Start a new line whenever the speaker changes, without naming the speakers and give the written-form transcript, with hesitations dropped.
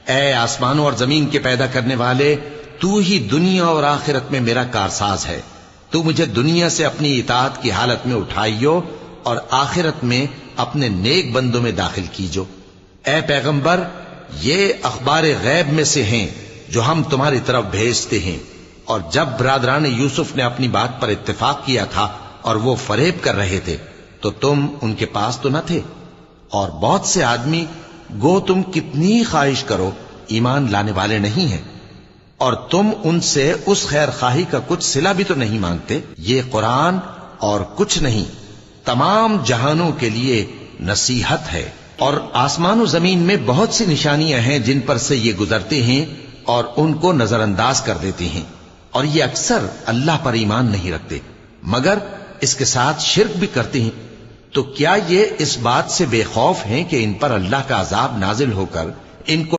اے آسمانوں اور زمین کے پیدا کرنے والے، تو ہی دنیا اور آخرت میں میرا کارساز ہے۔ تو مجھے دنیا سے اپنی اطاعت کی حالت میں اٹھائیو اور آخرت میں اپنے نیک بندوں میں داخل کیجو۔ اے پیغمبر، یہ اخبار غیب میں سے ہیں جو ہم تمہاری طرف بھیجتے ہیں۔ اور جب برادران یوسف نے اپنی بات پر اتفاق کیا تھا اور وہ فریب کر رہے تھے تو تم ان کے پاس تو نہ تھے، اور بہت سے آدمی گو تم کتنی خواہش کرو ایمان لانے والے نہیں ہیں، اور تم ان سے اس خیر خواہی کا کچھ صلہ بھی تو نہیں مانگتے۔ یہ قرآن اور کچھ نہیں تمام جہانوں کے لیے نصیحت ہے۔ اور آسمان و زمین میں بہت سی نشانیاں ہیں جن پر سے یہ گزرتے ہیں اور ان کو نظر انداز کر دیتے ہیں، اور یہ اکثر اللہ پر ایمان نہیں رکھتے مگر اس کے ساتھ شرک بھی کرتے ہیں۔ تو کیا یہ اس بات سے بے خوف ہیں کہ ان پر اللہ کا عذاب نازل ہو کر ان کو